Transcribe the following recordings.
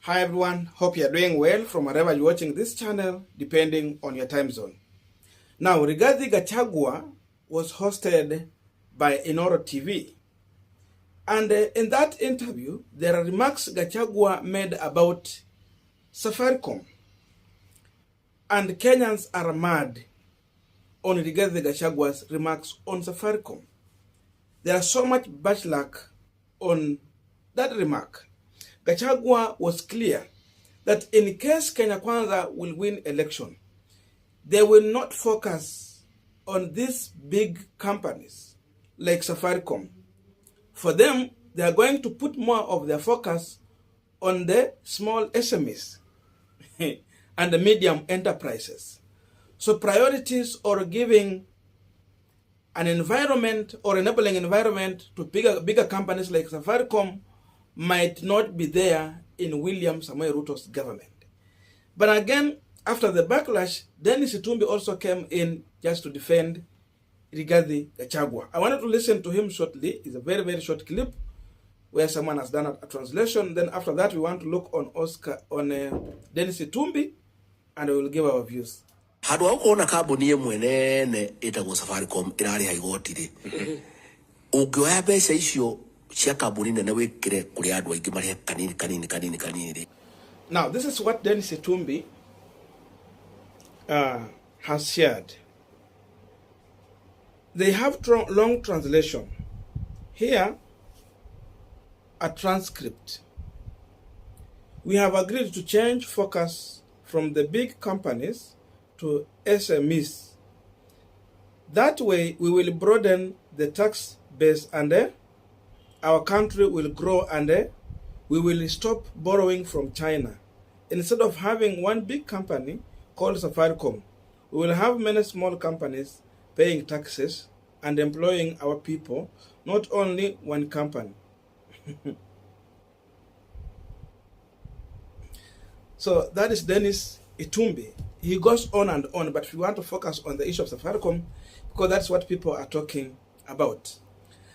Hi everyone, hope you're doing well from wherever you're watching this channel, depending on your time zone. Now, Rigathi Gachagua was hosted by Inoro Tv. And in that interview, there are remarks Gachagua made about Safaricom. And Kenyans are mad on Rigathi Gachagua's remarks on Safaricom. There is so much backlash on that remark. Gachagua was clear that in case Kenya Kwanza will win election, they will not focus on these big companies like Safaricom. For them, they are going to put more of their focus on the small SMEs and the medium enterprises. So priorities or giving an environment or enabling environment to bigger companies like Safaricom might not be there in William Samoei Ruto's government. But again, after the backlash, Dennis Itumbi also came in just to defend Rigathi Gachagua. I wanted to listen to him shortly. It's a very, very short clip where someone has done a translation. Then after that, we want to look on Dennis Itumbi, and we will give our views. Hadu ukona kambuni imwe nene itagwo Safaricom irari haigoti ri. Ungioya mbeca icio cia kambuni nene wikire kuri andu aingi mari kanini ri. Now, this is what Dennis Itumbi has shared. They have long translation. Here, a transcript. We have agreed to change focus from the big companies to SMEs. That way, we will broaden the tax base and our country will grow and we will stop borrowing from China. Instead of having one big company called Safaricom, we will have many small companies paying taxes and employing our people, not only one company. So that is Dennis Itumbi. He goes on and on, but we want to focus on the issue of Safaricom because that's what people are talking about.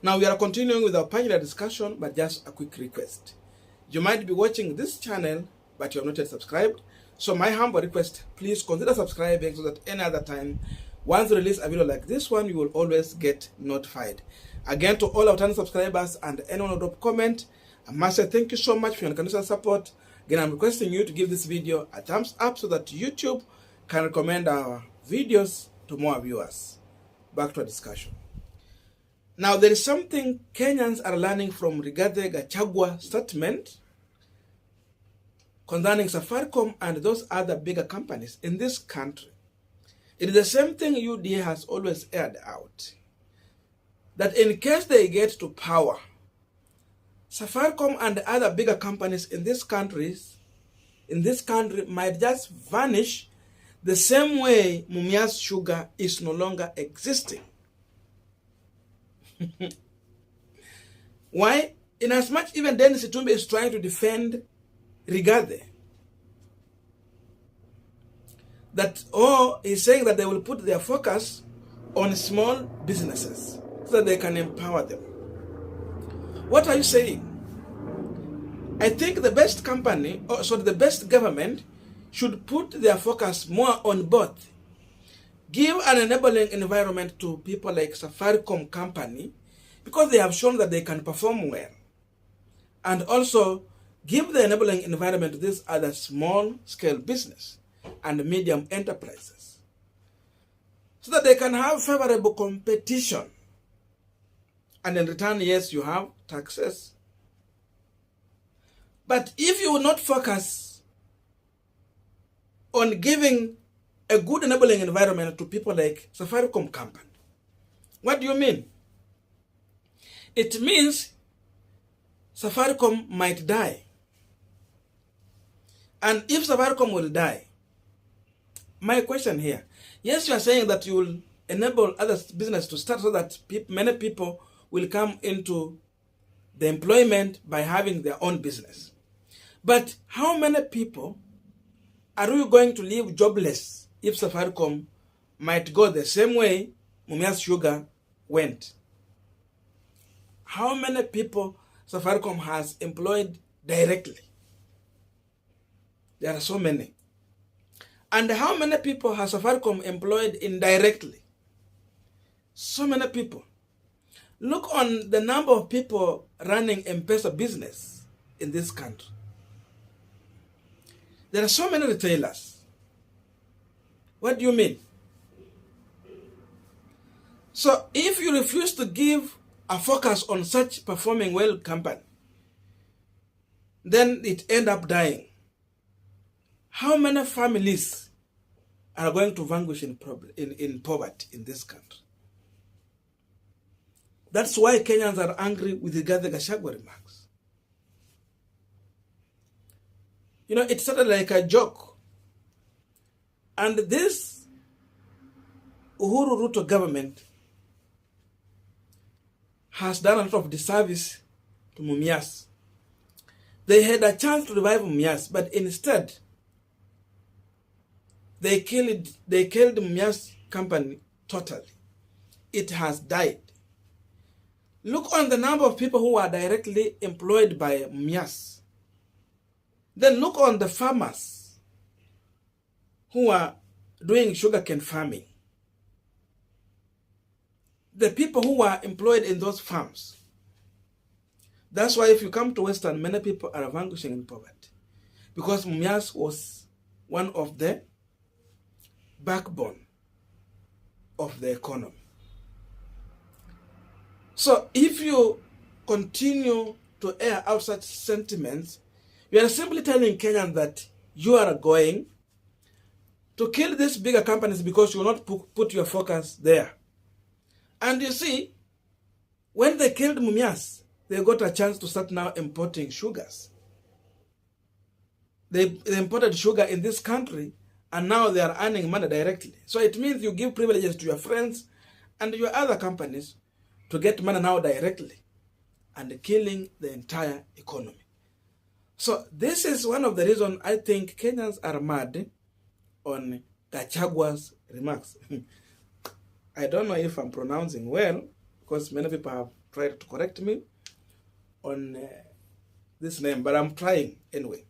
Now we are continuing with our panel discussion, but just a quick request. You might be watching this channel, but you have not yet subscribed. So my humble request, please consider subscribing so that any other time, once we release a video like this one, you will always get notified. Again, to all our channel subscribers and anyone who drop comment, I must say thank you so much for your unconditional support. Again, I'm requesting you to give this video a thumbs up so that YouTube can recommend our videos to more viewers. Back to our discussion. Now, there is something Kenyans are learning from Rigathi Gachagua's statement concerning Safaricom and those other bigger companies in this country. It is the same thing UDA has always aired out. That in case they get to power, Safaricom and other bigger companies in this country might just vanish the same way Mumias Sugar is no longer existing. Why? In as much even Dennis Itumbi is trying to defend Rigathi, that he's saying that they will put their focus on small businesses so that they can empower them. What are you saying? I think the best company, the best government should put their focus more on both. Give an enabling environment to people like Safaricom company because they have shown that they can perform well. And also give the enabling environment to this other small scale business and medium enterprises so that they can have favorable competition. And in return, yes, you have taxes. But if you will not focus on giving a good enabling environment to people like Safaricom company, what do you mean? It means Safaricom might die. And if Safaricom will die, my question here, yes, you are saying that you will enable other business to start so that many people will come into the employment by having their own business. But how many people are we going to leave jobless if Safaricom might go the same way Mumias Sugar went? How many people Safaricom has employed directly? There are so many. And how many people has Safaricom employed indirectly? So many people. Look on the number of people running M-Pesa business in this country. There are so many retailers. What do you mean? So if you refuse to give a focus on such performing well company, then it end up dying. How many families are going to vanquish in poverty in this country? That's why Kenyans are angry with the Rigathi Gachagua remarks. You know, it started like a joke. And this Uhuru Ruto government has done a lot of disservice to Mumias. They had a chance to revive Mumias, but instead, they killed Mumias company totally. It has died. Look on the number of people who are directly employed by Mumias. Then look on the farmers who are doing sugarcane farming. The people who are employed in those farms. That's why if you come to Western, many people are vanquishing in poverty. Because Mumias was one of the backbone of the economy. So if you continue to air out such sentiments, you are simply telling Kenyans that you are going to kill these bigger companies because you will not put your focus there. And you see, when they killed Mumias, they got a chance to start now importing sugars. They imported sugar in this country, and now they are earning money directly. So it means you give privileges to your friends and your other companies to get money now directly, and killing the entire economy. So this is one of the reasons I think Kenyans are mad on Gachagua's remarks. I don't know if I'm pronouncing well, because many people have tried to correct me on this name, but I'm trying anyway.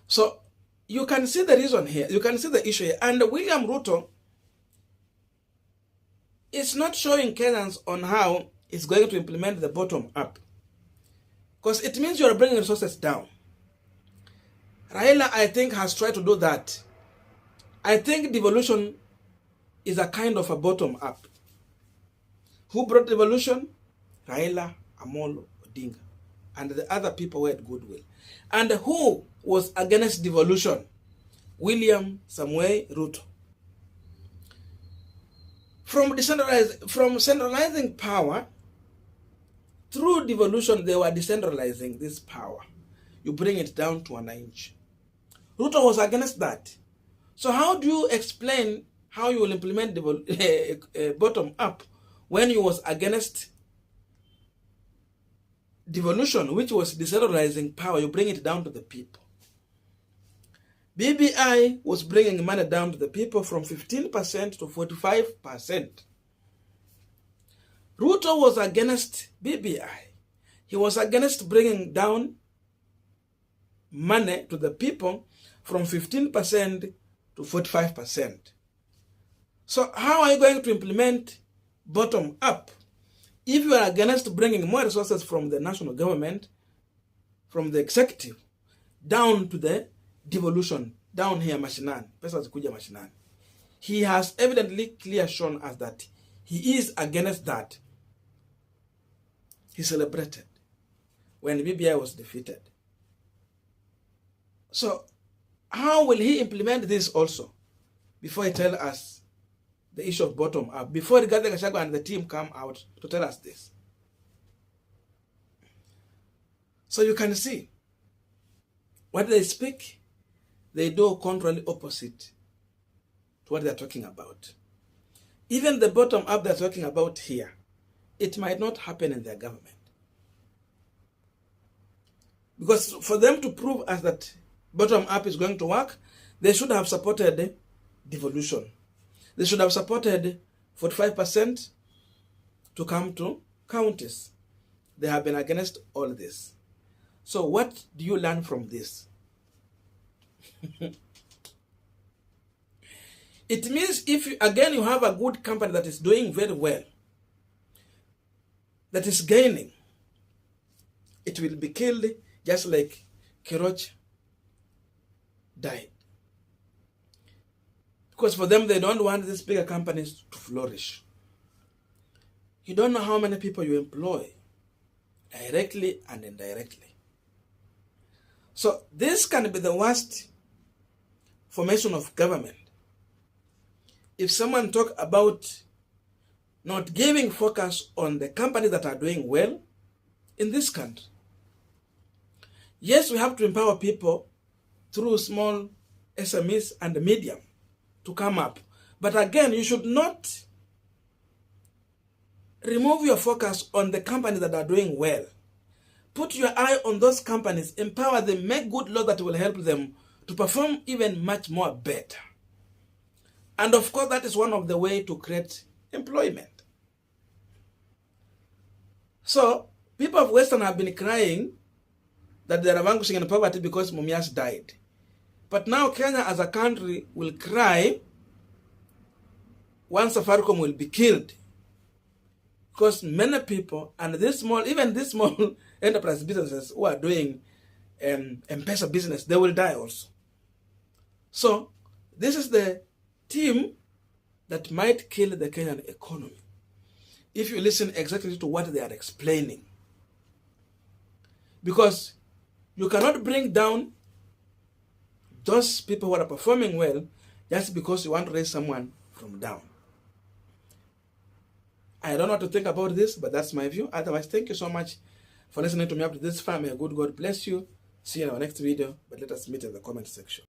So you can see the reason here. You can see the issue here. And William Ruto is not showing Kenyans on how it's going to implement the bottom up. Because it means you are bringing resources down. Raila, I think, has tried to do that. I think devolution is a kind of a bottom up. Who brought devolution? Raila Amolo Odinga. And the other people were at goodwill. And who was against devolution? William Samuel Ruto. From centralizing power, through devolution, they were decentralizing this power. You bring it down to an inch. Ruto was against that. So how do you explain how you will implement bottom up when you was against devolution, which was decentralizing power? You bring it down to the people. BBI was bringing money down to the people from 15% to 45%. Ruto was against BBI. He was against bringing down money to the people from 15% to 45%. So how are you going to implement bottom up if you are against bringing more resources from the national government, from the executive, down to the devolution, down here mashinani, pesa zikuja mashinani? He has evidently clearly shown us that he is against that. He celebrated when BBI was defeated. So how will he implement this also before he tells us the issue of bottom up, before Rigathi Gachagua and the team come out to tell us this? So you can see what they speak, they do contrary opposite to what they're talking about. Even the bottom up they're talking about here, it might not happen in their government. Because for them to prove us that bottom up is going to work, they should have supported devolution. They should have supported 45% to come to counties. They have been against all this. So what do you learn from this? It means if you, again you have a good company that is doing very well, that is gaining, it will be killed just like Kiroch died. Because for them, they don't want these bigger companies to flourish. You don't know how many people you employ, directly and indirectly. So this can be the worst formation of government. If someone talk about not giving focus on the companies that are doing well in this country. Yes, we have to empower people through small SMEs and medium to come up. But again, you should not remove your focus on the companies that are doing well. Put your eye on those companies, empower them, make good laws that will help them to perform even much more better. And of course, that is one of the ways to create employment. So, people of Western have been crying that they are vanquishing in poverty because Mumias died. But now Kenya as a country will cry once Safaricom will be killed. Because many people, and this small, even these small enterprise businesses who are doing M-Pesa business, they will die also. So, this is the team that might kill the Kenyan economy. If you listen exactly to what they are explaining. Because you cannot bring down those people who are performing well just because you want to raise someone from down. I don't know what to think about this, but that's my view. Otherwise, thank you so much for listening to me up to this far. May good God bless you. See you in our next video, but let us meet in the comment section.